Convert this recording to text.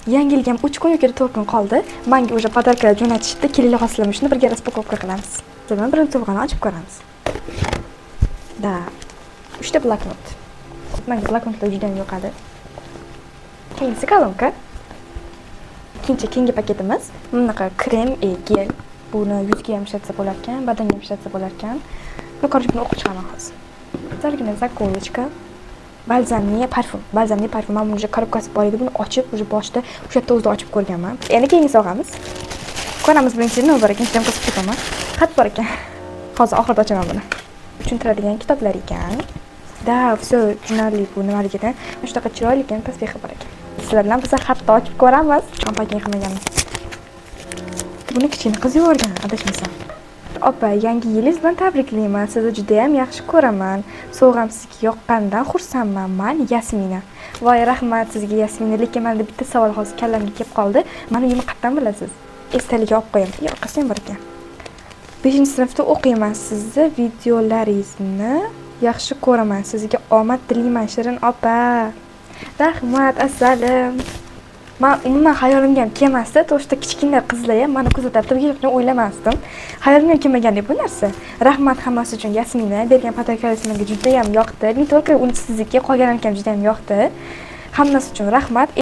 Yangi yilga 3 kun yoki 4 kun qoldi. Menga o'sha podarkalar jo'natishdi. Kelinglar xohladim shuni birga распаковка qilamiz. Zaman birinchi sovg'ani ochib ko'ramiz. Da. 3 ta bloknot. Menga bloknotlar juda ham yoqadi. Keyingi kolonka. Keyingi paketimiz. Bunaqa krem gel. Buni yuzga ham ishlatsa bo'lar ekan, badanga ham ishlatsa bo'lar ekan. Va qarshi buni o'qib chiqaman hozir. Zargina zakolochka. Balzamli parfum. Balzamli parfum. Men buni korobkasi bor edi. Buni ochib, o'sha boshda o'sha yerda o'zida ochib ko'rganman. Endi keyingi sog'amiz. Ko'ramiz birinchi nima bor ekan, keyin qo'shib ketaman. Xat bor ekan. Hozir oxirida ochaman buni. Tushuntiradigan kitoblar ekan. Da, все, jurnalli bu nimaligidan. Shunaqa chiroyli ekan, tasbehi bor ekan. Sizlar bilan biz xatni ochib ko'ramiz. Kompaniya qilmaganmiz. Buni kichkina qiz yuborgan, adashmasam. Opa, yangi yilingiz bilan tabriklayman. Sizni juda ham yaxshi ko'raman. Sovg'am sizga yoqqanidan xursandman. Men Yasmina. Voy, rahmat sizga Yasmina. Lekin menda bitta savol hozir kallamga kelib qoldi. Mana buni qayerdan bilasiz? Esdalik olib qo'ying. Yo'qasam bor ekan. 5-sinfda o'qiyman. Sizni videolaringizni yaxshi ko'raman. Sizga omad tilayman, Shirin opa. Rahmat, assalom. Men umuman hayolimga ham kelmasdi. To'shda kichkina qizlar ham meni kuzatardi deb o'ylamasdim. Hayolimga ham kelmagandek bu narsa. Rahmat hammasi uchun Yasmina. Bergan podarkalaringiz menga juda ham yoqdi. Men to'g'ri uni sizga qolganim ham juda ham yoqdi. Hammasi uchun rahmat.